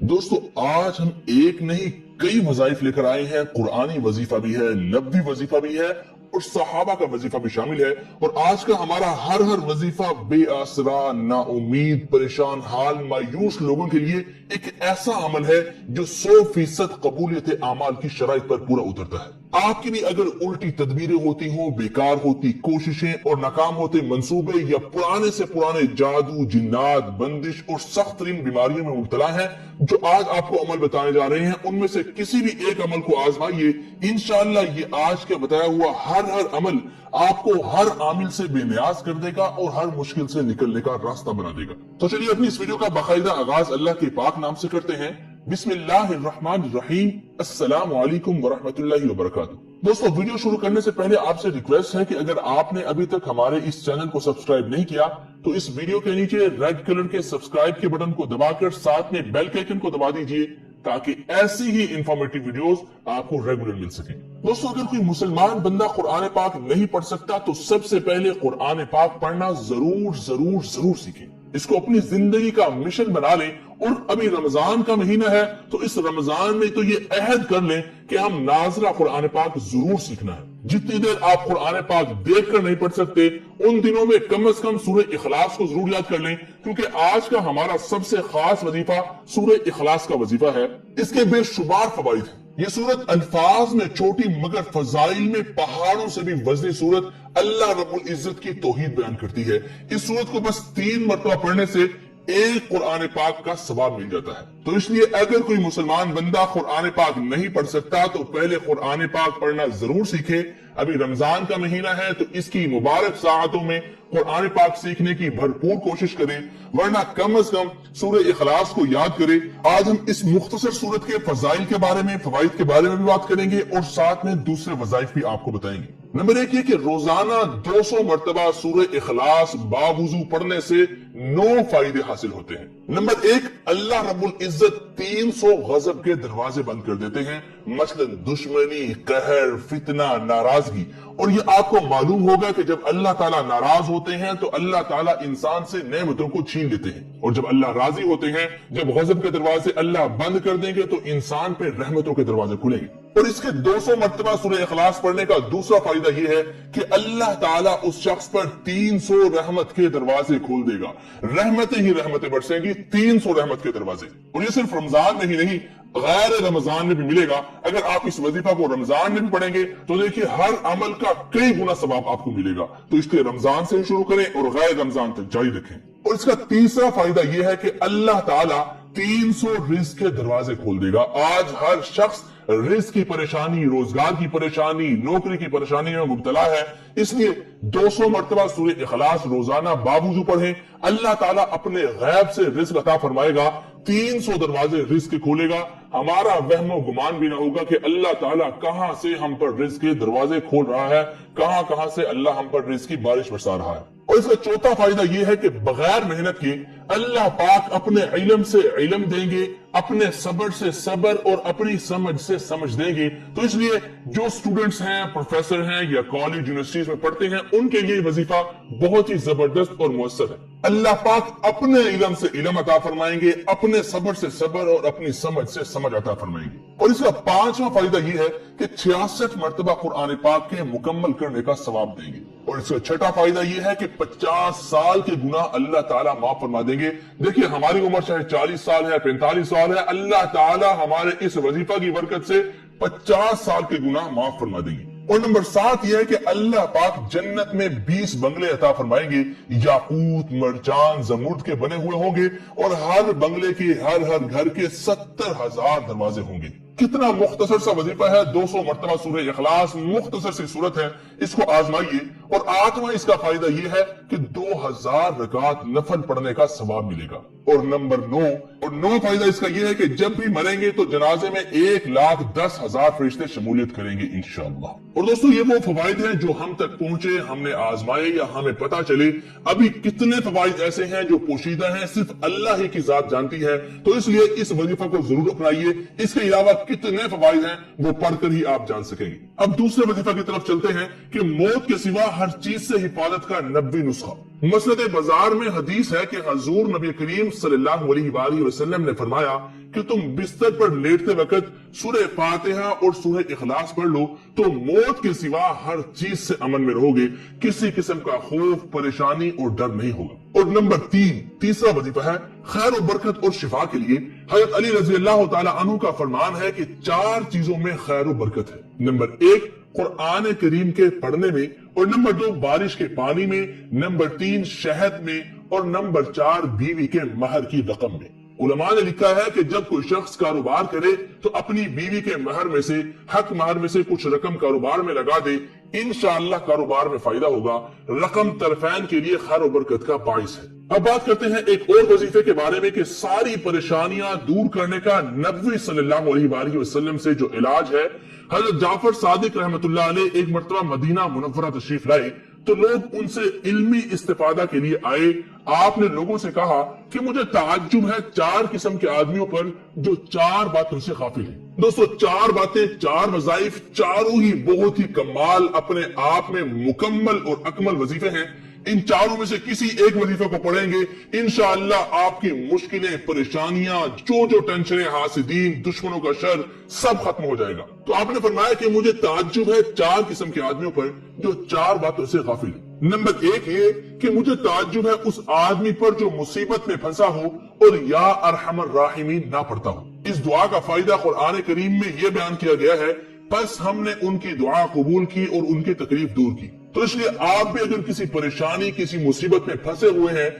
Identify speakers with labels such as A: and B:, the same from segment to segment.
A: दोस्तों आज हम एक नहीं कई वज़ाइफ लेकर आए हैं। कुरानी वजीफा भी है, नबवी वजीफा भी है और सहाबा का वजीफा भी शामिल है। और आज का हमारा हर वजीफा बेआसरा, नाउमीद, परेशान हाल, मायूस लोगों के लिए एक ऐसा अमल है जो 100% कबूलियत आमाल की शराइत पर पूरा उतरता है। आपकी भी अगर उल्टी तदबीरें होती हो, बेकार होती कोशिशें और नाकाम होते मंसूबे, या पुराने से पुराने जादू, जिन्नात, बंदिश और सख्त तरीन बीमारियों में मुब्तला है, जो आज आपको अमल बताने जा रहे हैं, उनमें से किसी भी एक अमल को आजमाइए। इंशाअल्लाह ये आज के बताया हुआ हर अमल आपको हर आमिल से बेनियाज कर देगा और हर मुश्किल से निकलने का रास्ता बना देगा। तो चलिए अपनी इस वीडियो का बाकायदा आगाज अल्लाह के पाक नाम से करते हैं। बिस्मिल्लाहिर्रहमानिर्रहीम, अस्सलामु अलैकुम वरहमतुल्लाहि वबरकातुहू। दोस्तों वीडियो शुरू करने से पहले आपसे रिक्वेस्ट है कि अगर आपने अभी तक हमारे इस चैनल को सब्सक्राइब नहीं किया तो इस वीडियो के नीचे रेड कलर के सब्सक्राइब के बटन को दबाकर साथ में बेल के आइकन को दबा दीजिए ताकि ऐसी ही इंफॉर्मेटिव वीडियोस आपको रेगुलर मिल सके। दोस्तों अगर कोई मुसलमान बंदा कुरान पाक नहीं पढ़ सकता तो सबसे पहले कुरान पाक पढ़ना जरूर सीखें। इसको अपनी जिंदगी का मिशन बना लें। और अभी रमजान का महीना है तो इस रमजान में तो ये अहद कर लें कि हम नाजरा कुरान पाक जरूर सीखना है। जितनी देर आप कुरान पाक देख कर नहीं पढ़ सकते उन दिनों में कम से कम सूरह इखलास को जरूर याद कर लें, क्योंकि आज का हमारा सबसे खास वजीफा सूरह इखलास का वजीफा है। इसके बेशुमार फवाइद हैं। ये सूरत अल्फाज में छोटी मगर फजाइल में पहाड़ों से भी वजनी सूरत अल्लाह रब्बुल इज्जत की तौहीद बयान करती है। इस सूरत को बस 3 मरतबा पढ़ने से एक कुरान पाक का सवाब मिल जाता है। तो इसलिए अगर कोई मुसलमान बंदा कुरान पाक नहीं पढ़ सकता तो पहले कुरान पाक पढ़ना जरूर सीखे। अभी रमजान का महीना है तो इसकी मुबारक साअतों में कुरान पाक सीखने की भरपूर कोशिश करें, वरना कम से कम सूरह इखलास को याद करें। आज हम इस मुख्तसर सूरत के फजाइल के बारे में, फवाइद के बारे में भी बात करेंगे और साथ में दूसरे वज़ाइफ भी आपको बताएंगे। नंबर 1 ये कि रोजाना 200 मरतबा सूरह इखलास बावुजू पढ़ने से 9 फायदे हासिल होते हैं। नंबर 1, अल्लाह रब्बुल इज्जत 300 गजब के दरवाजे बंद कर देते हैं, मसलन दुश्मनी, कहर, फितना, नाराजगी। और ये आपको मालूम होगा कि जब अल्लाह ताला नाराज होते हैं तो अल्लाह ताला इंसान से नेमतों को छीन लेते हैं, और जब अल्लाह राजी होते हैं, जब गजब के दरवाजे अल्लाह बंद कर देंगे तो इंसान पे रहमतों के दरवाजे खुलेंगे। और इसके 200 मरतबा सूरह इखलास पढ़ने का दूसरा फायदा यह है कि अल्लाह ताला उस शख्स पर 300 रहमत के दरवाजे खोल देगा। रहमतें ही रहमतें बरसेंगी, 300 रहमत के दरवाजे। और ये सिर्फ रमजान में ही नहीं, गैर रमजान में भी मिलेगा। अगर आप इस वजीफा को रमजान में भी पढ़ेंगे तो देखिए हर अमल का कई गुना सवाब आपको मिलेगा। तो इसलिए रमजान से शुरू करें और गैर रमजान तक जारी रखें। और इसका तीसरा फायदा यह है कि अल्लाह ताला 300 रिज़्क के दरवाजे खोल देगा। आज हर शख्स रिज़्क की परेशानी, रोजगार की परेशानी, नौकरी की परेशानी में मुब्तला है, इसलिए 200 मरतबा सूरह इखलास रोजाना बावजू पढ़ें। अल्लाह ताला अपने गैब से रिज़्क अता फरमाएगा, 300 दरवाजे रिज़्क के खोलेगा। हमारा वहमो गुमान भी ना होगा कि अल्लाह ताला कहां से हम पर रिज़्क के दरवाजे खोल रहा है, कहां से अल्लाह हम पर रिज़्क की बारिश बरसा रहा है। और इसका चौथा फायदा यह है कि बगैर मेहनत के अल्लाह पाक अपने इल्म से इल्म देंगे, अपने सब्र से सब्र और अपनी समझ से समझ देंगे। तो इसलिए जो स्टूडेंट्स हैं, प्रोफेसर हैं या कॉलेज यूनिवर्सिटीज में पढ़ते हैं, उनके लिए वजीफा बहुत ही जबरदस्त और मुयस्सर है। अल्लाह पाक अपने इल्म से इल्म अता फरमाएंगे, अपने सब्र से सब्र और अपनी समझ से समझ अता फरमाएंगे। और इसका 5वां फायदा यह है कि 66 मरतबा कुरान पाक के मुकम्मल करने का सवाब देंगे। और इसका 6वां फायदा यह है कि 50 साल के गुनाह अल्लाह ताला माफ फरमा देंगे। देखिए हमारी उम्र चाहे 40 साल है, 45 साल है, अल्लाह ताला हमारे इस वजीफा की बरकत से 50 साल के गुनाह माफ फरमा देंगे। और नंबर 7 यह है कि अल्लाह पाक जन्नत में 20 बंगले अता फरमाएंगे, याकूत, मरजान, जमुर्द के बने हुए होंगे, और हर बंगले के हर घर के 70,000 दरवाजे होंगे। कितना मुख्तसर सा वजीफा है, 200 मरतबा सूरह इखलास, मुख्तसर सी सूरत है, इसको आजमाइए। और 8वां इसका फायदा यह है कि 2000 रकात नफल पढ़ने का सवाब मिलेगा। और नंबर 9 फायदा इसका यह है कि जब भी मरेंगे तो जनाजे में 1,10,000 फरिश्ते शमूलियत करेंगे इंशाअल्लाह। और दोस्तों ये वो फवाइद हैं जो हम तक पहुंचे, हमने आजमाए या हमें पता चले। अभी कितने फवाइद ऐसे हैं जो पोशीदा हैं, सिर्फ अल्लाह ही की जात जानती है। तो इसलिए इस वजीफा को जरूर अपनाइए। इसके अलावा कितने फवाइद हैं वो पढ़कर ही आप जान सकेंगे। अब दूसरे वजीफा की तरफ चलते हैं کہ موت کے سوا ہر چیز سے حفاظت کا نبوی نسخہ۔ مسند بازار میں حدیث ہے کہ حضور نبی کریم صلی اللہ علیہ وآلہ وسلم نے فرمایا کہ تم بستر پر لیٹتے وقت سورہ فاتحہ اور سورہ اخلاص پڑھ لو تو موت کے سوا ہر چیز سے امن میں رہو گے، کسی قسم کا خوف، پریشانی اور ڈر نہیں ہوگا۔ اور نمبر تیسرا وظیفہ ہے خیر و برکت اور شفا کے لیے۔ حضرت علی رضی اللہ تعالی عنہ کا فرمان ہے کہ 4 چیزوں میں خیر و برکت ہے۔ نمبر 1 قرآن کریم کے پڑھنے میں، اور نمبر 2 بارش کے پانی میں، نمبر 3 شہد میں، اور نمبر 4 بیوی کے مہر کی رقم میں۔ علماء نے لکھا ہے کہ جب کوئی شخص کاروبار کرے تو اپنی بیوی کے مہر میں سے، حق مہر میں سے کچھ رقم کاروبار میں لگا دے، انشاءاللہ کاروبار میں فائدہ ہوگا، رقم طرفین کے لیے خیر و برکت کا باعث ہے۔ اب بات کرتے ہیں ایک اور وظیفے کے بارے میں کہ ساری پریشانیاں دور کرنے کا نبوی صلی اللہ علیہ وآلہ وسلم سے جو علاج ہے۔ حضرت جعفر صادق رحمۃ اللہ علیہ ایک مرتبہ مدینہ منورہ تشریف لائے تو لوگ ان سے علمی استفادہ کے لیے آئے۔ آپ نے لوگوں سے کہا کہ مجھے تعجب ہے 4 قسم کے آدمیوں پر جو 4 باتوں سے غافل ہیں۔ دوستو 4 باتیں، 4 وظائف، چاروں ہی بہت ہی کمال، اپنے آپ میں مکمل اور اکمل وظیفے ہیں۔ ان 4 میں سے کسی ایک وظیفے کو پڑھیں گے انشاءاللہ آپ کی مشکلیں، پریشانیاں، جو ٹینشنیں، حاسدین، دشمنوں کا شر سب ختم ہو جائے گا۔ تو آپ نے فرمایا کہ مجھے تعجب ہے 4 قسم کے آدمیوں پر جو 4 باتوں سے غافل ہیں۔ نمبر 1 یہ کہ مجھے تعجب ہے اس آدمی پر جو مصیبت میں پھنسا ہو اور یا ارحم الراحمین نہ پڑھتا ہو۔ اس دعا کا فائدہ قرآن کریم میں یہ بیان کیا گیا ہے، پس ہم نے ان کی دعا قبول کی اور ان کی تکلیف دور کی۔ تو اس لیے آپ بھی اگر کسی پریشانی، کسی مصیبت میں پھنسے ہوئے ہیں،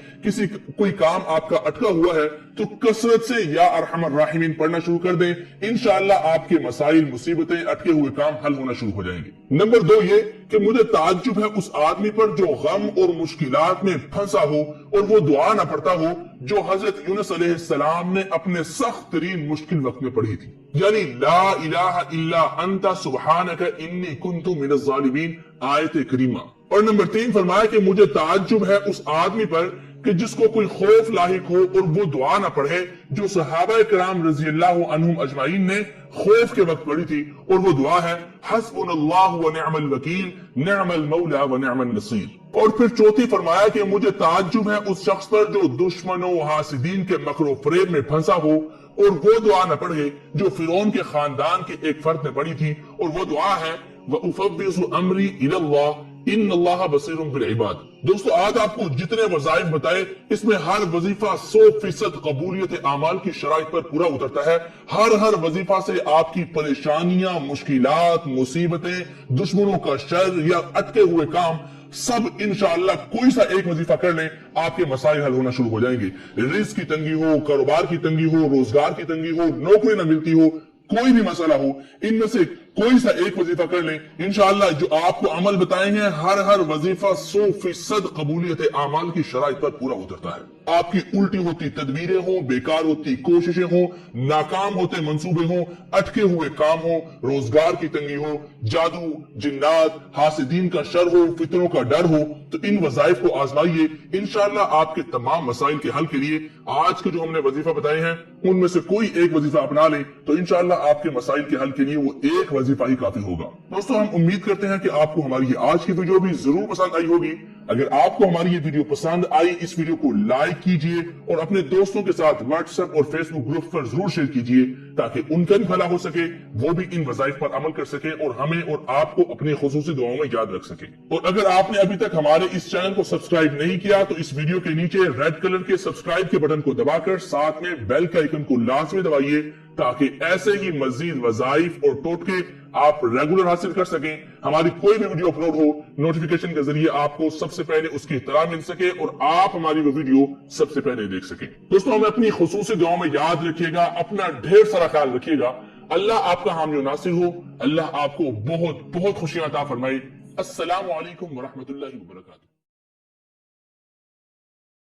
A: کوئی کام آپ کا اٹکا ہوا ہے تو کثرت سے یا ارحم الراحمین پڑھنا شروع کر دیں، انشاءاللہ آپ کے مسائل، مصیبتیں، اٹکے ہوئے کام حل ہونا شروع ہو جائیں گے۔ نمبر 2 یہ کہ مجھے تعجب ہے اس آدمی پر جو غم اور مشکلات میں پھنسا ہو اور وہ دعا نہ پڑھتا ہو جو حضرت یونس علیہ السلام نے اپنے سخت ترین مشکل وقت میں پڑھی تھی، یعنی لا الہ الا انت سبحانک انی کنت من الظالمین آیت کریمہ۔ اور نمبر 3 فرمایا کہ مجھے تعجب ہے اس آدمی پر کہ جس کو کوئی خوف لاحق ہو اور وہ دعا نہ پڑھے جو صحابہ کرام رضی اللہ عنہم اجمعین نے خوف کے وقت پڑھی تھی، اور وہ دعا ہے حسبنا اللہ ونعم الوکیل نعم المولا ونعم النصیر۔ اور پھر 4 فرمایا کہ مجھے تعجب ہے اس شخص پر جو دشمنوں، حاسدین کے مکر و فریب میں پھنسا ہو اور وہ دعا نہ پڑھے جو فرعون کے خاندان کے ایک فرد نے پڑھی تھی، اور وہ دعا ہے وَأُفَوِّضُ أَمْرِي إِلَى اللَّهِ ان اللہ بصیر بالعباد۔ دوستو آج آپ کو جتنے وظائف بتائے اس میں ہر وظیفہ 100% قبولیت اعمال کی شرائط پر پورا اترتا ہے۔ ہر وظیفہ سے آپ کی پریشانیاں، مشکلات، مصیبتیں، دشمنوں کا شر یا اٹکے ہوئے کام سب انشاءاللہ کوئی سا ایک وظیفہ کر لیں آپ کے مسائل حل ہونا شروع ہو جائیں گے۔ رزق کی تنگی ہو، کاروبار کی تنگی ہو، روزگار کی تنگی ہو، نوکری نہ ملتی ہو، کوئی بھی مسئلہ ہو، ان میں سے کوئی سا ایک وظیفہ کر لیں انشاءاللہ جو آپ کو عمل بتائیں گے ہر وظیفہ 100% قبولیت اعمال کی شرائط پر پورا اترتا ہے۔ آپ کی الٹی ہوتی تدبیریں ہوں، بیکار ہوتی کوششیں ہوں، ناکام ہوتے منصوبے ہوں، اٹکے ہوئے کام ہوں، روزگار کی تنگی ہو، جادو، جنات، حاسدین کا شر ہو، فتنوں کا ڈر ہو، تو ان وظائف کو آزمائیے انشاءاللہ آپ کے تمام مسائل کے حل کے لیے آج کے جو ہم نے وظیفہ بتائے ہیں ان میں سے کوئی ایک وظیفہ اپنا لیں تو انشاءاللہ آپ کے مسائل کے حل کے لیے وہ ایک وظیفہ ہی کافی ہوگا۔ دوستو ہم امید کرتے ہیں کہ آپ کو ہماری یہ آج کی ویڈیو بھی ضرور پسند آئی ہوگی۔ اگر آپ کو ہماری یہ ویڈیو پسند آئی اس ویڈیو کو لائک کیجئے اور اپنے دوستوں کے ساتھ واٹس ایپ اور فیس بک گروپ پر ضرور شیئر کیجئے تاکہ ان کا بھی بھلا ہو سکے، وہ بھی ان وظائف پر عمل کر سکے اور ہمیں اور آپ کو اپنے خصوصی دعاؤں میں یاد رکھ سکے۔ اور اگر آپ نے ابھی تک ہمارے اس چینل کو سبسکرائب نہیں کیا تو اس ویڈیو کے نیچے ریڈ کلر کے سبسکرائب کے بٹن کو دبا کر ساتھ میں بیل کا آئیکن کو لازمی دبائیے تاکہ ایسے ہی مزید وظائف اور ٹوٹکے آپ ریگولر حاصل کر سکیں۔ ہماری کوئی بھی ویڈیو اپلوڈ ہو نوٹیفیکیشن کے ذریعے آپ کو سب سے پہلے اس کی اطلاع مل سکے اور آپ ہماری وہ ویڈیو سب سے پہلے دیکھ سکیں۔ دوستوں ہمیں اپنی خصوصی دعاؤں میں یاد رکھیے گا، اپنا ڈھیر سارا خیال رکھیے گا۔ اللہ آپ کا حامی و ناصر ہو، اللہ آپ کو بہت بہت خوشیاں عطا فرمائے۔ السلام علیکم ورحمۃ اللہ وبرکاتہ۔